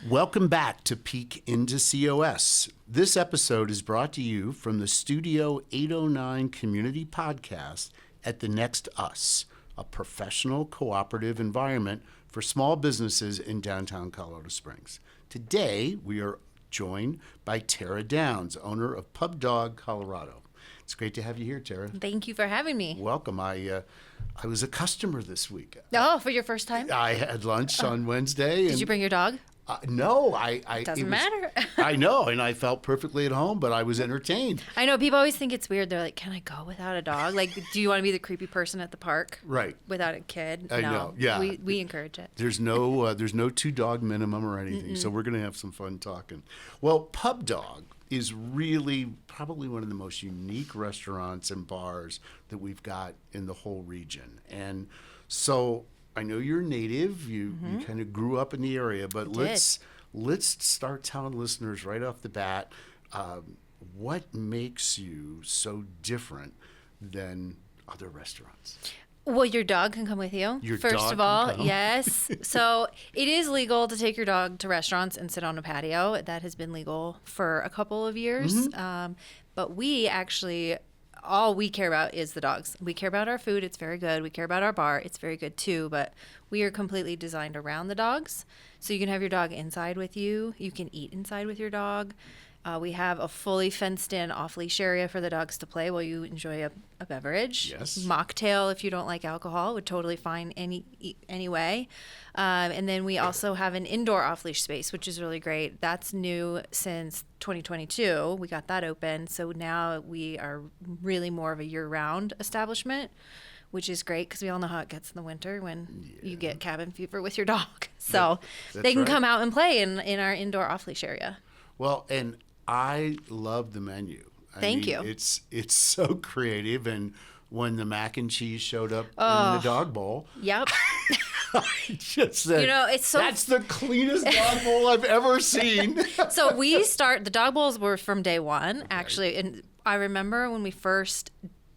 Welcome back to Peek into COS. This episode is brought to you from the Studio 809 Community Podcast at The Next Us, a professional cooperative environment for small businesses in downtown Colorado Springs. Today, we are joined by Tara Downs, owner of Pub Dog Colorado. It's great to have you here, Tara. Thank you for having me. Welcome. I was a customer this week. Oh, for your first time? I had lunch on Wednesday. Did you bring your dog? No, Doesn't matter. I know, and I felt perfectly at home, but I was entertained. I know, people always think it's weird. They're like, can I go without a dog? Like, do you want to be the creepy person at the park? Right. Without a kid? I know, yeah. We encourage it. There's no 2-dog minimum or anything, so we're going to have some fun talking. Well, Pub Dog is really probably one of the most unique restaurants and bars that we've got in the whole region. And so I know you're a native, you kind of grew up in the area, but let's start telling listeners right off the bat, what makes you so different than other restaurants? Well, your dog can come with you. First of all, yes. So it is legal to take your dog to restaurants and sit on a patio. That has been legal for a couple of years. But we actually, all we care about is the dogs. We care about our food. It's very good. We care about our bar. It's very good too. But we are completely designed around the dogs. So you can have your dog inside with you. You can eat inside with your dog. We have a fully fenced-in off-leash area for the dogs to play while you enjoy a beverage. Yes. Mocktail, if you don't like alcohol, would totally fine any way. And then we also have an indoor off-leash space, which is really great. That's new since 2022. We got that open. So now we are really more of a year-round establishment, which is great because we all know how it gets in the winter when you get cabin fever with your dog. So they can come out and play in our indoor off-leash area. Well, and I love the menu. Thank you. It's so creative, and when the mac and cheese showed up in the dog bowl, Yep. I just said, it's so that's the cleanest dog bowl I've ever seen. So the dog bowls were from day one, actually. And I remember when we first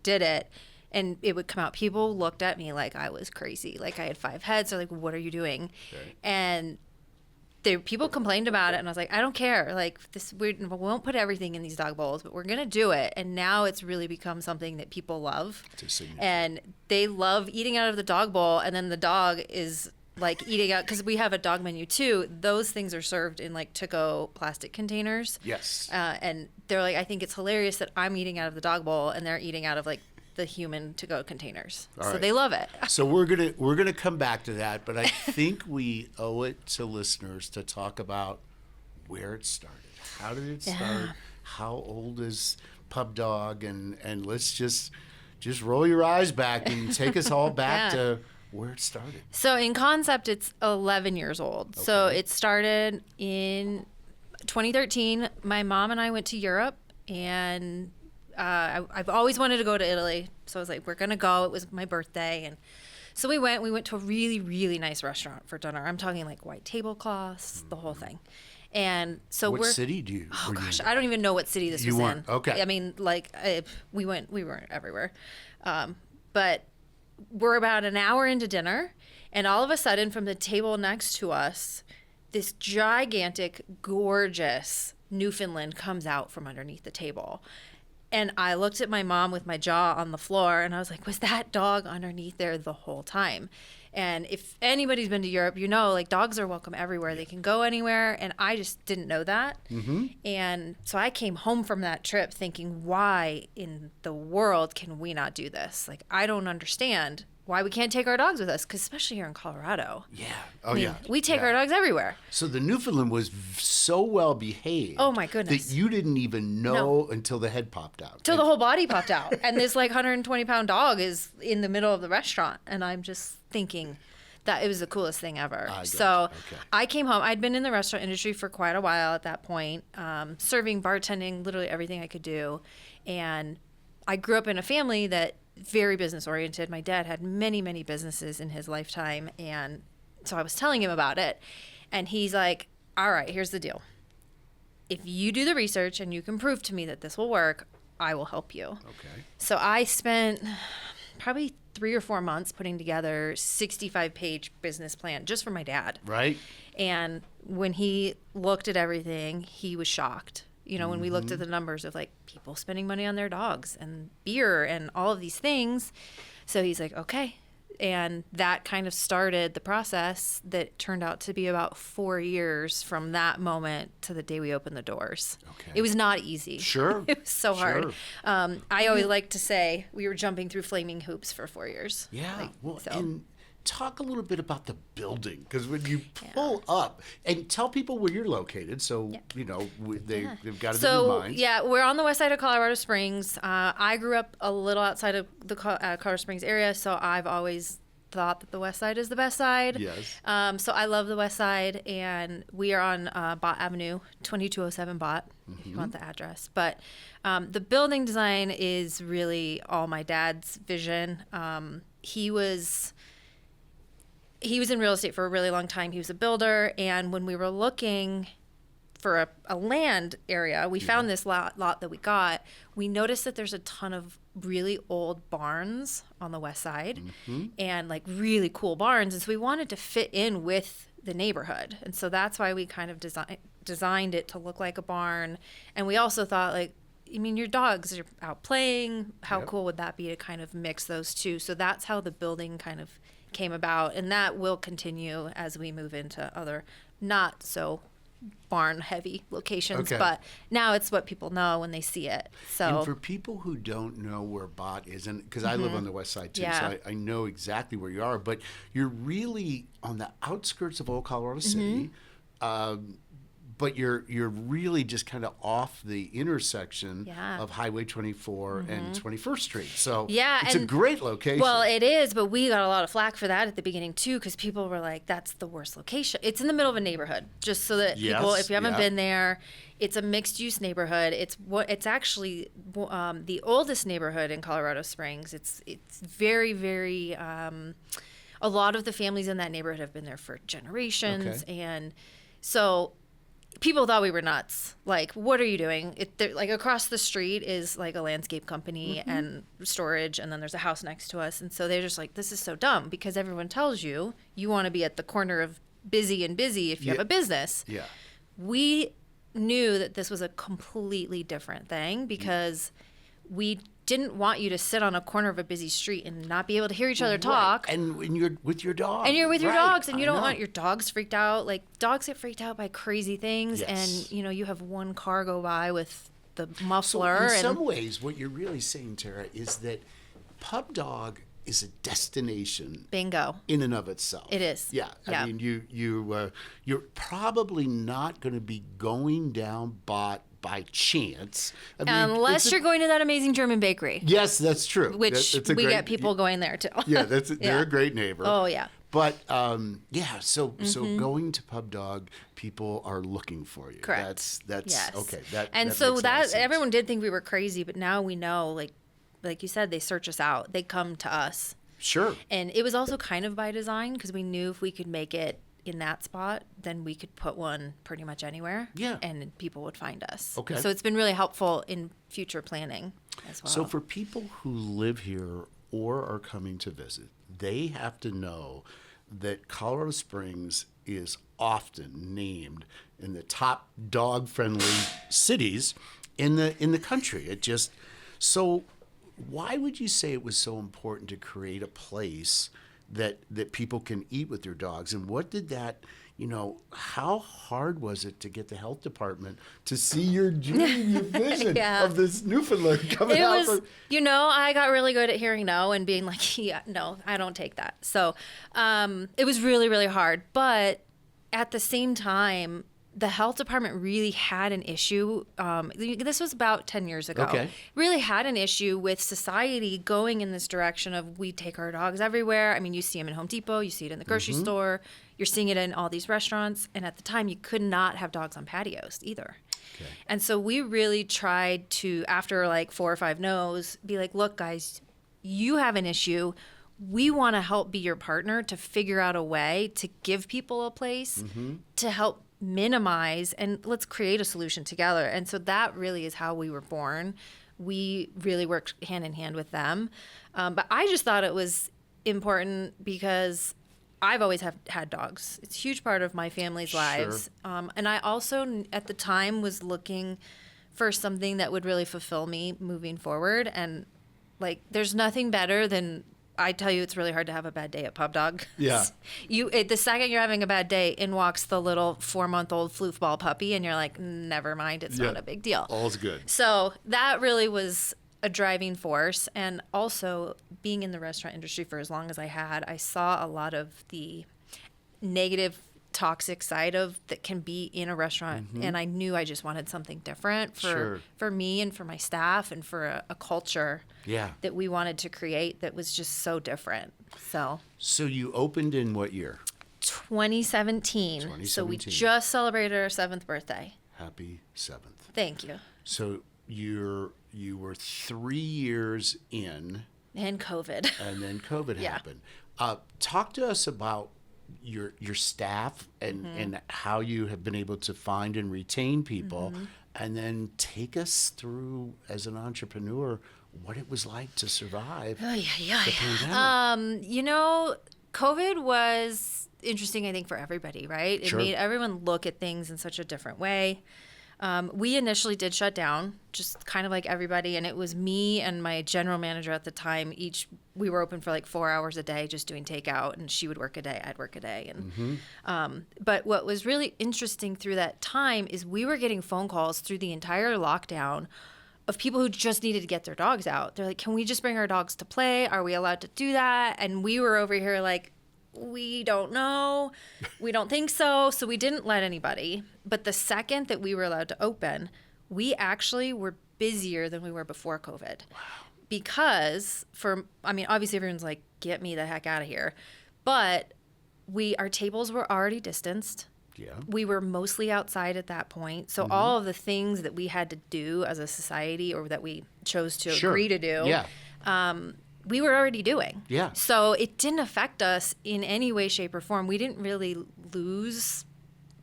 did it and it would come out, people looked at me like I was crazy. Like I had 5 heads. They're like, what are you doing? Okay. And people complained about it, and I was like, I don't care. Like we won't put everything in these dog bowls, but we're gonna do it. And now it's really become something that people love, and they love eating out of the dog bowl. And then the dog is like eating out because we have a dog menu too. Those things are served in like to-go plastic containers. Yes. And they're like, I think it's hilarious that I'm eating out of the dog bowl and they're eating out of like the human to-go containers. All right. They love it. So we're gonna come back to that, but I think we owe it to listeners to talk about where it started. How did it start? How old is Pub Dog? And let's just roll your eyes back and take us all back to where it started. So in concept, it's 11 years old. Okay. So it started in 2013. My mom and I went to Europe, and I've always wanted to go to Italy. So I was like, we're going to go. It was my birthday. And so we went to a really, really nice restaurant for dinner. I'm talking like white tablecloths, the whole thing. And so what city do you? Oh gosh, I don't even know what city this was in. Okay. I mean, like we weren't everywhere. But we're about an hour into dinner, and all of a sudden from the table next to us, this gigantic, gorgeous Newfoundland comes out from underneath the table. And I looked at my mom with my jaw on the floor, and I was like, was that dog underneath there the whole time? And if anybody's been to Europe, like dogs are welcome everywhere. They can go anywhere. And I just didn't know that. Mm-hmm. And so I came home from that trip thinking, why in the world can we not do this? Like, I don't understand why we can't take our dogs with us, because especially here in Colorado. Yeah. We take our dogs everywhere. So the Newfoundland was so well behaved. Oh my goodness. That you didn't even know until the head popped out. Till the whole body popped out. And this like 120-pound dog is in the middle of the restaurant. And I'm just thinking that it was the coolest thing ever. I came home. I'd been in the restaurant industry for quite a while at that point, serving, bartending, literally everything I could do. And I grew up in a family that very business oriented. My dad had many, many businesses in his lifetime. And so I was telling him about it. And he's like, all right, here's the deal. If you do the research and you can prove to me that this will work, I will help you. Okay. So I spent probably 3 or 4 months putting together 65-page business plan just for my dad. Right. And when he looked at everything, he was shocked. You know, when we looked at the numbers of like people spending money on their dogs and beer and all of these things. So he's like, okay. And that kind of started the process that turned out to be about 4 years from that moment to the day we opened the doors. Okay. It was not easy. Sure. It was so Sure. hard. I always like to say we were jumping through flaming hoops for 4 years. Yeah. Well, so. and talk a little bit about the building, because when you pull up, and tell people where you're located, so you know they've got it in their minds. Yeah, we're on the west side of Colorado Springs. I grew up a little outside of the Colorado Springs area, so I've always thought that the west side is the best side. Yes. So I love the west side, and we are on Bott Avenue, 2207 Bott, if you want the address. But the building design is really all my dad's vision. He was in real estate for a really long time. He was a builder, and when we were looking for a land area, we found this lot that we got. We noticed that there's a ton of really old barns on the west side, and like really cool barns, and so we wanted to fit in with the neighborhood, and so that's why we kind of designed it to look like a barn. And we also thought, like, I mean, your dogs are out playing. How cool would that be to kind of mix those two? So that's how the building kind of came about, and that will continue as we move into other not so barn heavy locations. Okay. But now it's what people know when they see it. So And for people who don't know where Bott is, and because I live on the west side too, Yeah. so I know exactly where you are, but you're really on the outskirts of Old Colorado City. But you're really just kind of off the intersection of Highway 24 and 21st Street. So it's a great location. Well, it is, but we got a lot of flack for that at the beginning too, because people were like, "That's the worst location." It's in the middle of a neighborhood, just so that people, if you haven't been there, it's a mixed-use neighborhood. It's actually the oldest neighborhood in Colorado Springs. It's very, very. A lot of the families in that neighborhood have been there for generations, and so. People thought we were nuts. Like, what are you doing? Like across the street is like a landscape company and storage, and then there's a house next to us. And so they're just like, this is so dumb, because everyone tells you want to be at the corner of busy if you have a business. Yeah. We knew that this was a completely different thing, because we didn't want you to sit on a corner of a busy street and not be able to hear each other talk. And when you're with your dog. And you're with your dogs, and you don't know. want your dogs freaked out. Like, dogs get freaked out by crazy things, Yes. and you have one car go by with the muffler. So in and some ways, what you're really saying, Tara, is that Pub Dog is a destination bingo. in and of itself. It is. Yeah. Yeah. I mean, you're probably not going to be going down Bott by chance. I mean, Unless you're going to that amazing German bakery, Yes, that's true. which That's a we great- get people going there too. Yeah, they're a great neighbor. Oh, yeah. But so going to Pub Dog, people are looking for you. Correct. That's Yes. okay. And that so makes a lot of that sense. everyone did think we were crazy, but now we know, like you said, they search us out. They come to us. Sure. And it was also kind of by design, because we knew if we could make it in that spot, then we could put one pretty much anywhere. Yeah. And people would find us. Okay. So it's been really helpful in future planning as well. So for people who live here or are coming to visit, they have to know that Colorado Springs is often named in the top dog-friendly cities in the country. So why would you say it was so important to create a place that people can eat with their dogs? And what did that, how hard was it to get the health department to see your dream, your vision of this Newfoundland coming out? It was, I got really good at hearing no and being like, yeah, no, I don't take that. So it was really, really hard. But at the same time, the health department really had an issue. This was about 10 years ago. Okay. Really had an issue with society going in this direction of, we take our dogs everywhere. I mean, you see them in Home Depot, you see it in the grocery store, you're seeing it in all these restaurants. And at the time, you could not have dogs on patios either. Okay. And so we really tried to, after like 4 or 5 no's, be like, look, guys, you have an issue. We want to help be your partner to figure out a way to give people a place to help minimize, and let's create a solution together. And so that really is how we were born. we really worked hand in hand with them. But I just thought it was important because I've always had dogs. It's a huge part of my family's lives. And I also, at the time, was looking for something that would really fulfill me moving forward. And like, there's nothing better than, I tell you, it's really hard to have a bad day at Pub Dog. Yeah. The second you're having a bad day, in walks the little 4-month-old floofball puppy, and you're like, never mind, it's not a big deal. All's good. So that really was a driving force. And also, being in the restaurant industry for as long as I had, I saw a lot of the negative, toxic side of that can be in a restaurant. And I knew I just wanted something different for me and for my staff and for a culture that we wanted to create that was just so different. So you opened in what year? 2017. So we just celebrated our 7th birthday. Happy 7th. Thank you. So you were 3 years in. And COVID. And then COVID happened. Talk to us about your staff and how you have been able to find and retain people, and then take us through, as an entrepreneur, what it was like to survive the pandemic. COVID was interesting, I think, for everybody, right? It made everyone look at things in such a different way. We initially did shut down, just kind of like everybody, and it was me and my general manager at the time. We were open for like 4 hours a day, just doing takeout, and she would work a day, I'd work a day. And but what was really interesting through that time is we were getting phone calls through the entire lockdown of people who just needed to get their dogs out. They're like, "Can we just bring our dogs to play? Are we allowed to do that?" And we were over here like, we don't know. We don't think so. So we didn't let anybody. But the second that we were allowed to open, we actually were busier than we were before COVID. Wow. Because obviously everyone's like, get me the heck out of here. But our tables were already distanced. Yeah. We were mostly outside at that point. So all of the things that we had to do as a society, or that we chose to agree to do, we were already doing. Yeah. So it didn't affect us in any way, shape, or form. We didn't really lose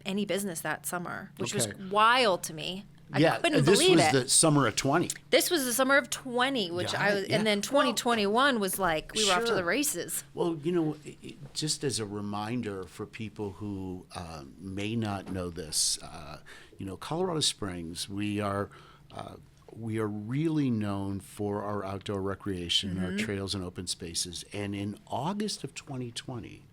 any business that summer, which was wild to me. I couldn't believe it. This was the summer of 20. This was the summer of 20, which and then 2021 was like, we were off to the races. Well, just as a reminder for people who may not know this, Colorado Springs, we are really known for our outdoor recreation, our trails and open spaces. And in August of 2020,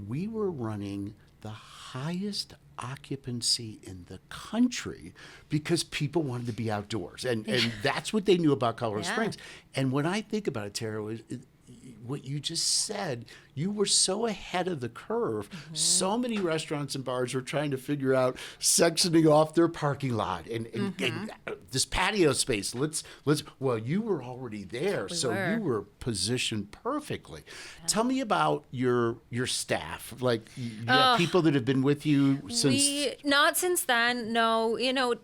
we were running the highest occupancy in the country because people wanted to be outdoors. And that's what they knew about Colorado Springs. And when I think about it, Tara, what you just said, you were so ahead of the curve. So many restaurants and bars were trying to figure out sectioning off their parking lot and this patio space. Well, you were already there, you were positioned perfectly. Yeah. Tell me about your staff. Like, you have people that have been with you since? Not since then, no.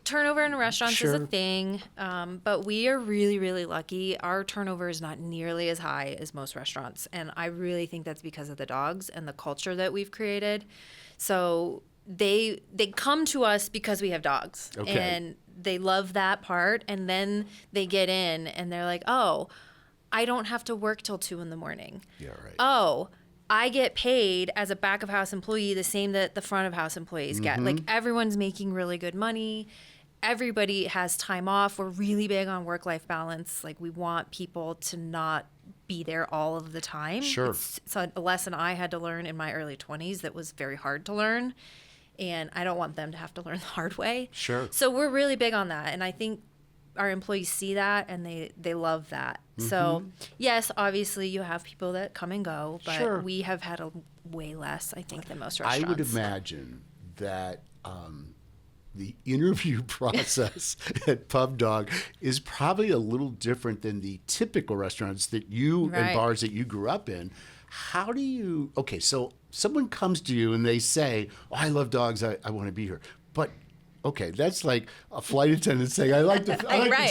Turnover in restaurants is a thing, but we are really, really lucky. Our turnover is not nearly as high as most restaurants, and I really think that's because of the dogs and the culture that we've created. So they come to us because we have dogs, and they love that part. And then they get in and they're like, "Oh, I don't have to work till 2 a.m. Yeah, right. Oh, I get paid as a back of house employee the same that the front of house employees get. Like, everyone's making really good money. Everybody has time off. We're really big on work-life balance. Like, we want people to not be there all of the time. Sure. It's a lesson I had to learn in my early 20s that was very hard to learn, and I don't want them to have to learn the hard way. Sure. So we're really big on that, and I think our employees see that, and they love that. So, yes, obviously you have people that come and go, but we have had a way less, I think, than most restaurants. I would imagine that the interview process at Pub Dog is probably a little different than the typical restaurants that you and bars that you grew up in. How do you, so someone comes to you and they say, "Oh, I love dogs, I want to be here." But that's like a flight attendant saying, I like to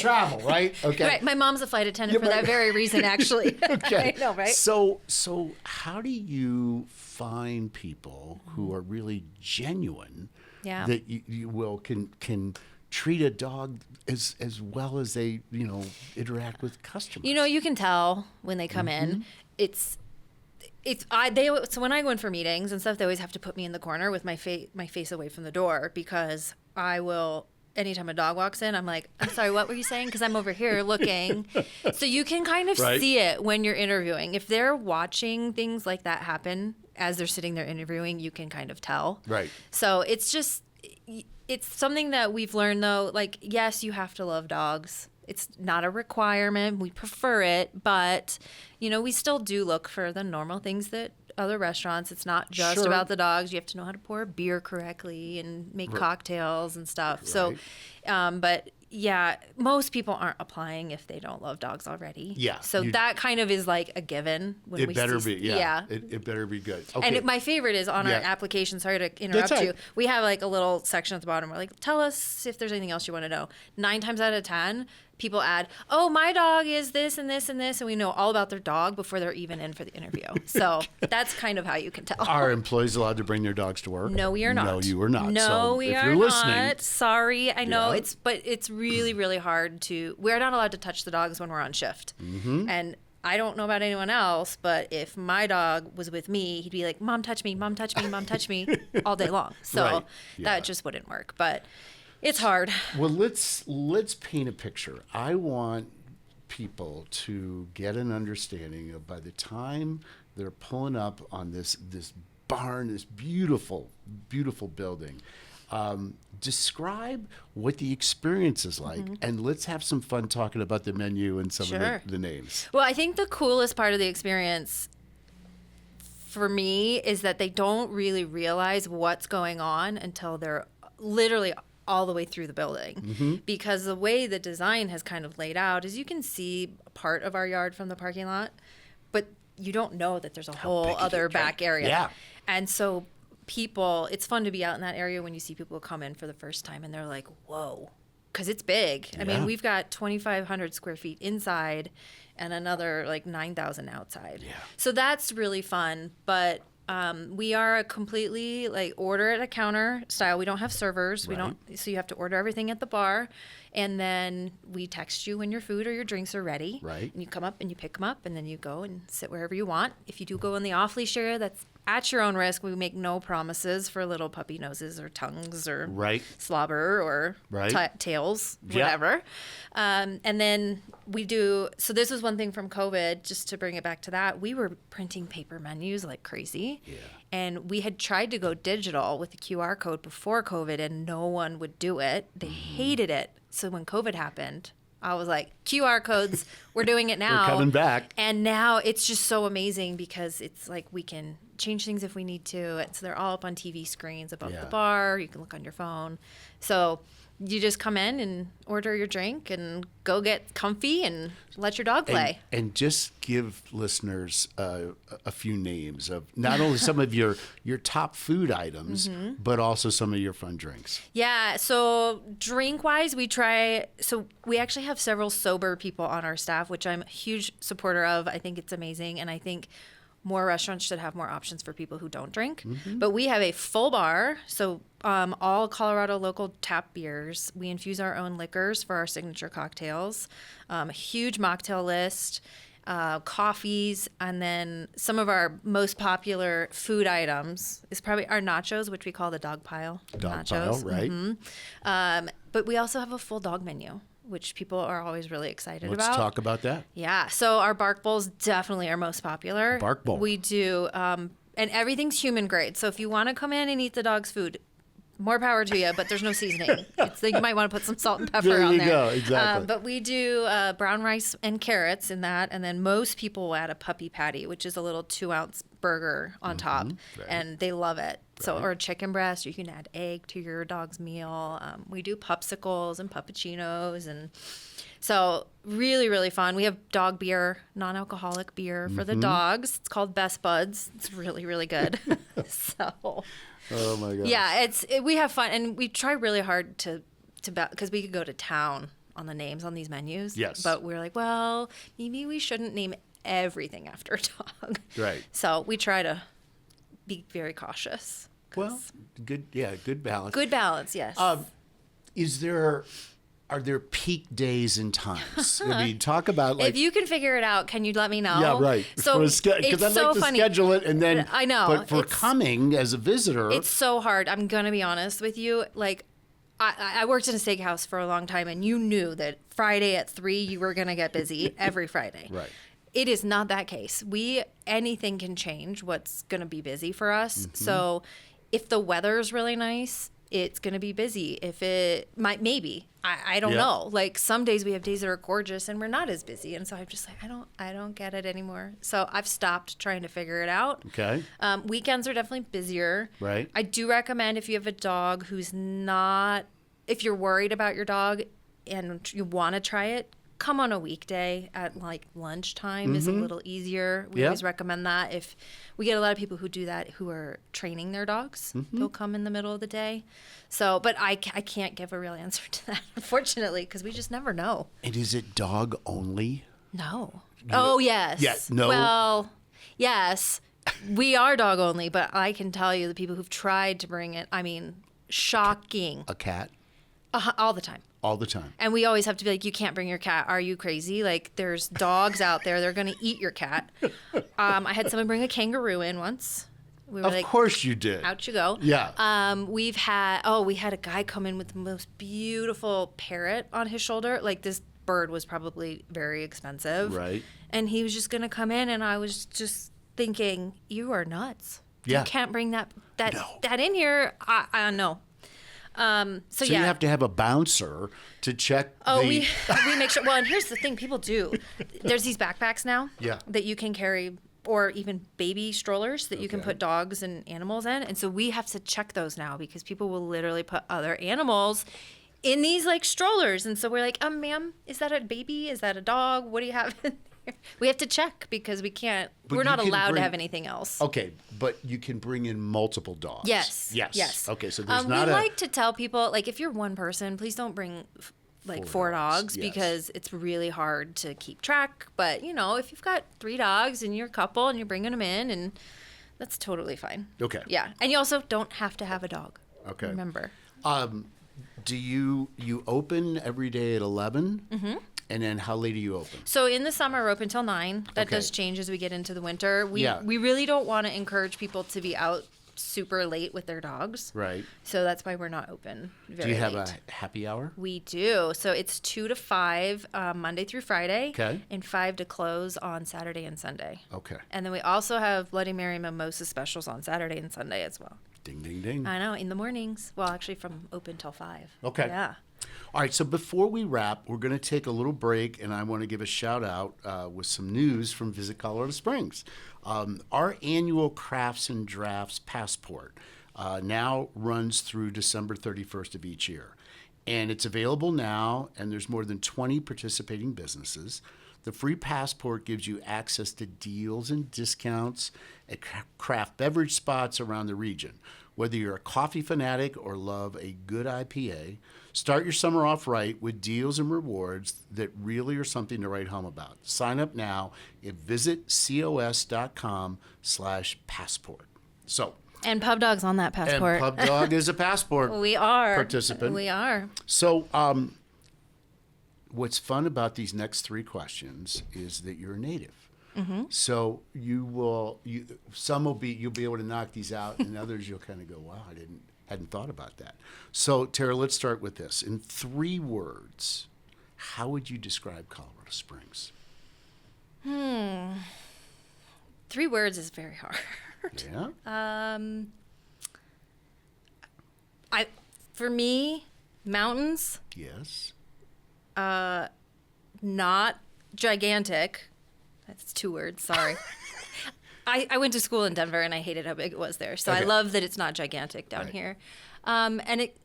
travel, right? Okay. Right. My mom's a flight attendant for that very reason, actually. I know, right? So how do you find people who are really genuine that you can treat a dog as well as they, interact with customers. You can tell when they come in. So when I go in for meetings and stuff, they always have to put me in the corner with my face away from the door, because I will, anytime a dog walks in, I'm like, I'm sorry, what were you saying? Because I'm over here looking. So you can kind of see it when you're interviewing. If they're watching things like that happen as they're sitting there interviewing, you can kind of tell. Right. So it's something that we've learned, though. Like, yes, you have to love dogs. It's not a requirement. We prefer it, but we still do look for the normal things that other restaurants. It's not just about the dogs. You have to know how to pour a beer correctly and make cocktails and stuff. Right. So, but yeah, most people aren't applying if they don't love dogs already. Yeah. So that kind of is like a given. It better be. Yeah. It better be good. Okay. And my favorite is on our application. Sorry to interrupt you. We have like a little section at the bottom where like, tell us if there's anything else you want to know. 9 times out of 10, people add, oh, my dog is this and this and this, and we know all about their dog before they're even in for the interview. So that's kind of how you can tell. Are employees allowed to bring their dogs to work? No, we are not. No, you are not. No, so we if are you're listening, not. Sorry, I know it's really, really hard to. We're not allowed to touch the dogs when we're on shift, and I don't know about anyone else, but if my dog was with me, he'd be like, "Mom, touch me, Mom, touch me, Mom, touch me," all day long. So that just wouldn't work. But it's hard. Well, let's paint a picture. I want people to get an understanding of, by the time they're pulling up on this barn, this beautiful, beautiful building, describe what the experience is like, and let's have some fun talking about the menu and some of the names. Well, I think the coolest part of the experience for me is that they don't really realize what's going on until they're literally all the way through the building, because the way the design has kind of laid out is you can see part of our yard from the parking lot, but you don't know that there's a whole other back area. Yeah. And so it's fun to be out in that area when you see people come in for the first time and they're like, whoa, because it's big. I mean, we've got 2,500 square feet inside and another like 9,000 outside. Yeah. So that's really fun. But we are a completely like order at a counter style. We don't have servers. So you have to order everything at the bar, and then we text you when your food or your drinks are ready. Right. And you come up and you pick them up, and then you go and sit wherever you want. If you do go in the off-leash area, that's at your own risk. We make no promises for little puppy noses or tongues or slobber or tails, whatever. And then we do, so this is one thing from COVID, just to bring it back to that, we were printing paper menus like crazy. Yeah. And we had tried to go digital with the QR code before COVID, and no one would do it. They hated it. So when COVID happened, I was like, QR codes, we're doing it now. We're coming back. And now it's just so amazing because it's like we can change things if we need to. So they're all up on TV screens above the bar. You can look on your phone. So you just come in and order your drink and go get comfy and let your dog play. And just give listeners a few names of not only some of your top food items, but also some of your fun drinks. Yeah. So drink-wise, we actually have several sober people on our staff, which I'm a huge supporter of. I think it's amazing. And I think more restaurants should have more options for people who don't drink. But we have a full bar, so all Colorado local tap beers. We infuse our own liquors for our signature cocktails. A huge mocktail list, coffees, and then some of our most popular food items is probably our nachos, which we call the dog pile. Nachos, right. But we also have a full dog menu, which people are always really excited about. Let's talk about that. Yeah. So our bark bowls definitely are most popular. Bark bowl. We do. And everything's human grade. So if you want to come in and eat the dog's food, more power to you, but there's no seasoning. You might want to put some salt and pepper on there. There you go, exactly. But we do brown rice and carrots in that, and then most people will add a puppy patty, which is a little 2-ounce burger on top, and they love it. So, or a chicken breast, you can add egg to your dog's meal. We do popsicles and puppuccinos, and so really, really fun. We have dog beer, non-alcoholic beer for the dogs. It's called Best Buds. It's really, really good. So. Oh my God. Yeah, we have fun, and we try really hard to because we could go to town on the names on these menus. Yes. But we're like, well, maybe we shouldn't name everything after a dog. Right. So we try to be very cautious. Well, good balance. Good balance, yes. Are there peak days and times? I mean, talk about like if you can figure it out, can you let me know? yeah, right. So Because I'd like to schedule it, and then I know. But for coming as a visitor, It's so hard. I'm gonna be honest with you. Like, I worked in a steakhouse for a long time, and you knew that Friday at 3 you were gonna get busy every Friday. right. It is not that case. Anything can change what's gonna be busy for us. Mm-hmm. So, if the weather's really nice, it's gonna be busy. If it might, maybe. I don't Yeah. know. Like some days we have days that are gorgeous and we're not as busy, and so I'm just like I don't get it anymore. So I've stopped trying to figure it out. Okay. Weekends are definitely busier. Right. I do recommend if you have a dog who's not, if you're worried about your dog and you want to try it, come on a weekday at like lunchtime is a little easier. We Yeah. always recommend that. If we get a lot of people who do that who are training their dogs, they'll come in the middle of the day. So, but I can't give a real answer to that, unfortunately, because we just never know. And is it dog only? No. Oh, yes. Yeah, no. Well, yes. We are dog only, but I can tell you the people who've tried to bring it, I mean, shocking. A cat All the time. all the time. And we always have to be like, you can't bring your cat. Are you crazy? Like, there's dogs out there. They're going to eat your cat. I had someone bring a kangaroo in once. We were Of like, course you did. out you go. Yeah. We had a guy come in with the most beautiful parrot on his shoulder. Like, this bird was probably very expensive. Right. And he was just going to come in, and I was just thinking, you are nuts. Yeah. You can't bring that No. in here. I know. So you yeah. have to have a bouncer to check. We make sure. Well, and here's the thing: people do. There's these backpacks now Yeah. that you can carry, or even baby strollers that you can Okay. put dogs and animals in. And so we have to check those now because people will literally put other animals in these like strollers. And so we're like, ma'am, is that a baby? Is that a dog? What do you have in there? We have to check because we can't. But we're you not can allowed to bring- have anything else. Okay, but you can bring in multiple dogs. Yes. Yes. Okay, so there's not we a. like to tell people, like, if you're one person, please don't bring like four dogs, dogs yes. because it's really hard to keep track. But, you know, if you've got 3 dogs and you're a couple and you're bringing them in, and that's totally fine. Okay. Yeah. And you also don't have to have a dog. Okay. Remember. Do you open every day at 11? Mm-hmm. And then how late do you open? So in the summer, we're open till 9. That Okay. does change as we get into the winter. We Yeah. we really don't want to encourage people to be out super late with their dogs. Right. So that's why we're not open very Do you have late. a happy hour? We do. So it's 2 to 5 Monday through Friday. Okay. And 5 to close on Saturday and Sunday. Okay. And then we also have Bloody Mary mimosa specials on Saturday and Sunday as well. Ding, ding, ding. I know, in the mornings. Well, actually from open till 5. Okay. Yeah. All right, so before we wrap, we're going to take a little break, and I want to give a shout out with some news from Visit Colorado Springs. Our annual Crafts and Drafts Passport now runs through December 31st of each year. And it's available now, and there's more than 20 participating businesses. The free passport gives you access to deals and discounts at craft beverage spots around the region. Whether you're a coffee fanatic or love a good IPA, start your summer off right with deals and rewards that really are something to write home about. Sign up now at visitcos.com/passport. So, And Pub Dog's on that passport. and Pub Dog is a passport we are. participant. We are. So, what's fun about these next 3 questions is that you're a native. Mm-hmm. So you'll be able to knock these out, and others you'll kind of go, wow, hadn't thought about that. So Tara, let's start with this. In 3 words, how would you describe Colorado Springs? 3 words is very hard. Yeah. For me, mountains, Yes. not gigantic. That's 2 words, sorry. I went to school in Denver and I hated how big it was there. So I Okay. love that it's not gigantic down Right. here. And it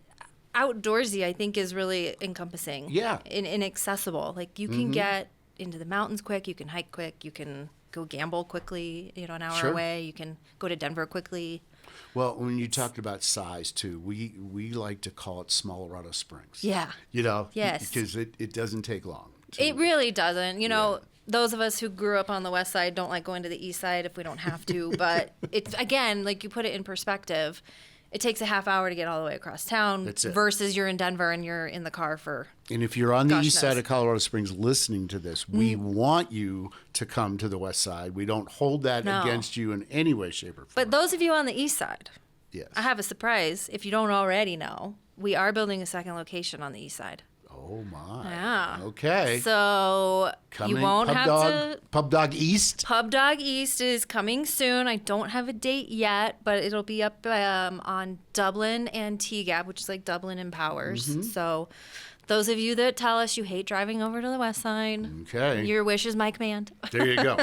outdoorsy, I think, is really encompassing. Yeah. And inaccessible. Like you can get into the mountains quick, you can hike quick, you can go gamble quickly, an hour Sure. away, you can go to Denver quickly. Well, when you talked about size too, we like to call it Smallrado Springs. Yeah. Yes. Because it doesn't take long. It really doesn't. Those of us who grew up on the west side don't like going to the east side if we don't have to. But it's, again, like you put it in perspective, it takes a half hour to get all the way across town. That's it. Versus you're in Denver and you're in the car for. And if you're on the Gosh east side knows. of Colorado Springs listening to this, we want you to come to the west side. We don't hold that No. against you in any way, shape, or form. But those of you on the east side, yes. I have a surprise. If you don't already know, we are building a second location on the east side. Oh my. Yeah. Okay. So Coming, you won't Pub have Dog, to. Pub Dog East. Pub Dog East is coming soon. I don't have a date yet, but it'll be up on Dublin and T-Gap, which is like Dublin and Powers. Mm-hmm. So those of you that tell us you hate driving over to the west side, Okay. your wish is my command. There you go.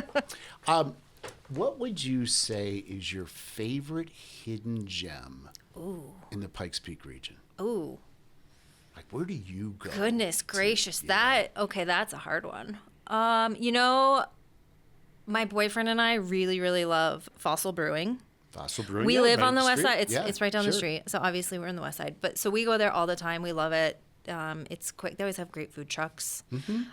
What would you say is your favorite hidden gem in the Pikes Peak region? Ooh, Like, where do you go? goodness gracious. yeah. That's a hard one. My boyfriend and I really, really love Fossil Brewing. Fossil Brewing. We yeah, live right on the west street. side. Yeah, It's right down the sure. street. So obviously we're in the west side. But so we go there all the time. We love it. It's quick. They always have great food trucks.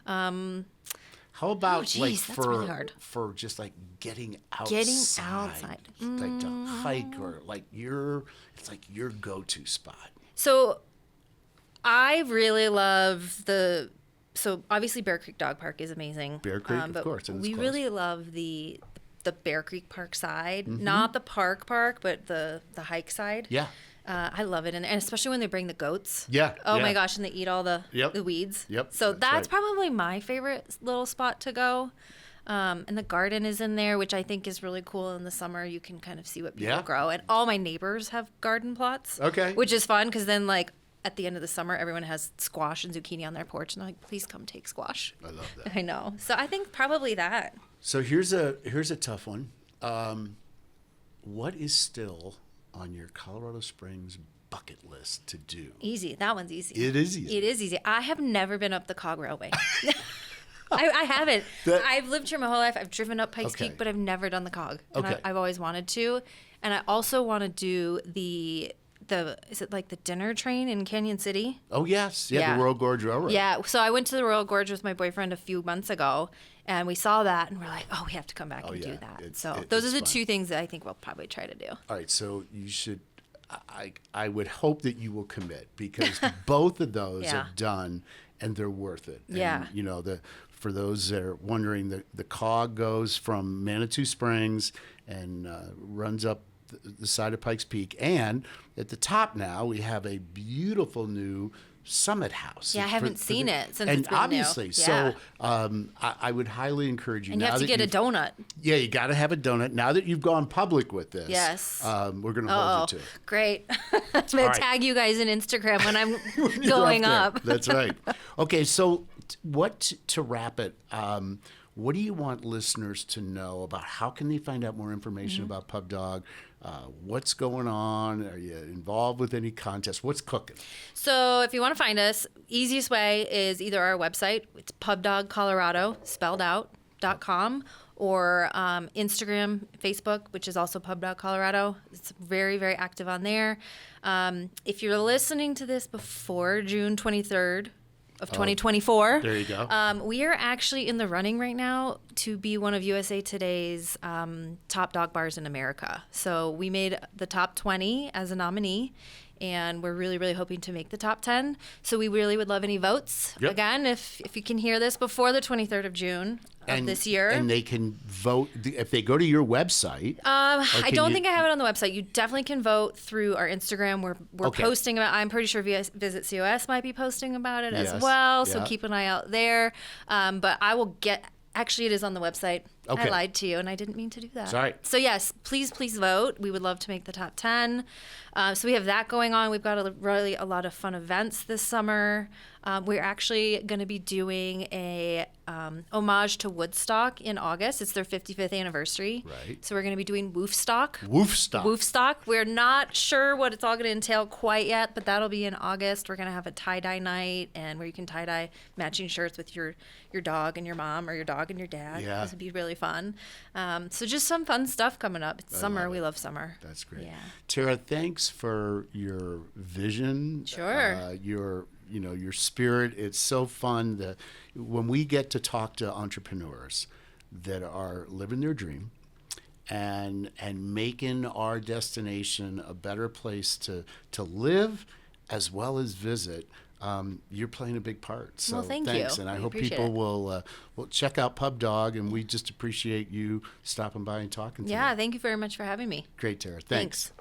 How about geez, like that's for really hard. for just like getting outside, Getting outside. like to hike or like it's like your go-to spot. So I really love so obviously Bear Creek Dog Park is amazing. Bear Creek, of but course, and it's we close. really love the Bear Creek Park side, Mm-hmm. not the park, but the hike side. Yeah. I love it, and especially when they bring the goats. Yeah, Oh yeah. my gosh, and they eat all the weeds. Yep, So that's that's right. probably my favorite little spot to go. And the garden is in there, which I think is really cool. In the summer, you can kind of see what people Yeah. grow, and all my neighbors have garden plots. Okay. Which is fun because then like at the end of the summer, everyone has squash and zucchini on their porch, and they're like, "Please come take squash." I love that. I know. So I think probably that. So here's a tough one. What is still on your Colorado Springs bucket list to do? Easy. That one's easy. It is easy. It is easy. I have never been up the Cog Railway. I haven't. I've lived here my whole life. I've driven up Pikes Okay. Peak, but I've never done the Cog. And Okay. I've always wanted to. And I also want to do is it like the dinner train in Canyon City? Oh yes, yeah, Yeah. the Royal Gorge Railroad. Yeah. So I went to the Royal Gorge with my boyfriend a few months ago, and we saw that, and we're like, oh, we have to come back and yeah. do that. It's- So it- those it's are the fun. two things that I think we'll probably try to do. All right, so you should. I would hope that you will commit because both of those Yeah. are done and they're worth it. And, Yeah. you know, for those that are wondering, the COG goes from Manitou Springs and runs up the side of Pikes Peak, and at the top now we have a beautiful new Summit House. Yeah, I haven't seen it since and it's been new. obviously, Yeah. so I would highly encourage you. And you now have to that get a you've- donut. Yeah, you got to have a donut. Now that you've gone public with this, Yes. we're going to Oh, hold you to it. great. I'm going right. to tag you guys in Instagram when I'm You're going there. up. That's right. Okay, so to wrap it, what do you want listeners to know about how can they find out more information Mm-hmm. about Pub Dog? What's going on? Are you involved with any contests? What's cooking? So if you want to find us, easiest way is either our website, it's pubdogcolorado, spelled out, .com, or Instagram, Facebook, which is also Pub Dog Colorado. It's very, very active on there. If you're listening to this before June 23rd of 2024, There you go. we are actually in the running right now to be one of USA Today's top dog bars in America. So we made the top 20 as a nominee, and we're really, really hoping to make the top 10. So we really would love any votes. Yep. Again, if you can hear this before the 23rd of June of this year. And they can vote if they go to your website. I don't think I have it on the website. You definitely can vote through our Instagram. We're Okay. posting about. I'm pretty sure Visit COS might be posting about it Yes. as well. So Yeah. keep an eye out there. But I will get. Actually, it is on the website. Okay. I lied to you, and I didn't mean to do that. Sorry. So yes, please vote. We would love to make the top 10. So we have that going on. We've got really a lot of fun events this summer. We're actually going to be doing a homage to Woodstock in August. It's their 55th anniversary. Right. So we're going to be doing Woofstock. Woofstock. Woofstock. We're not sure what it's all going to entail quite yet, but that'll be in August. We're going to have a tie-dye night, and where you can tie-dye matching shirts with your dog and your mom, or your dog and your dad. Yeah. This would be really fun. So just some fun stuff coming up. It's summer. love We it. love summer. That's great. Yeah. Tara, thanks for your vision. Sure. Your spirit. It's so fun that when we get to talk to entrepreneurs that are living their dream and making our destination a better place to live as well as visit. You're playing a big part. So Well, thank thanks. you. And I We hope appreciate people it. will check out Pub Dog, and we just appreciate you stopping by and talking to Yeah, us. thank you very much for having me. Great, Tara. Thanks. Thanks.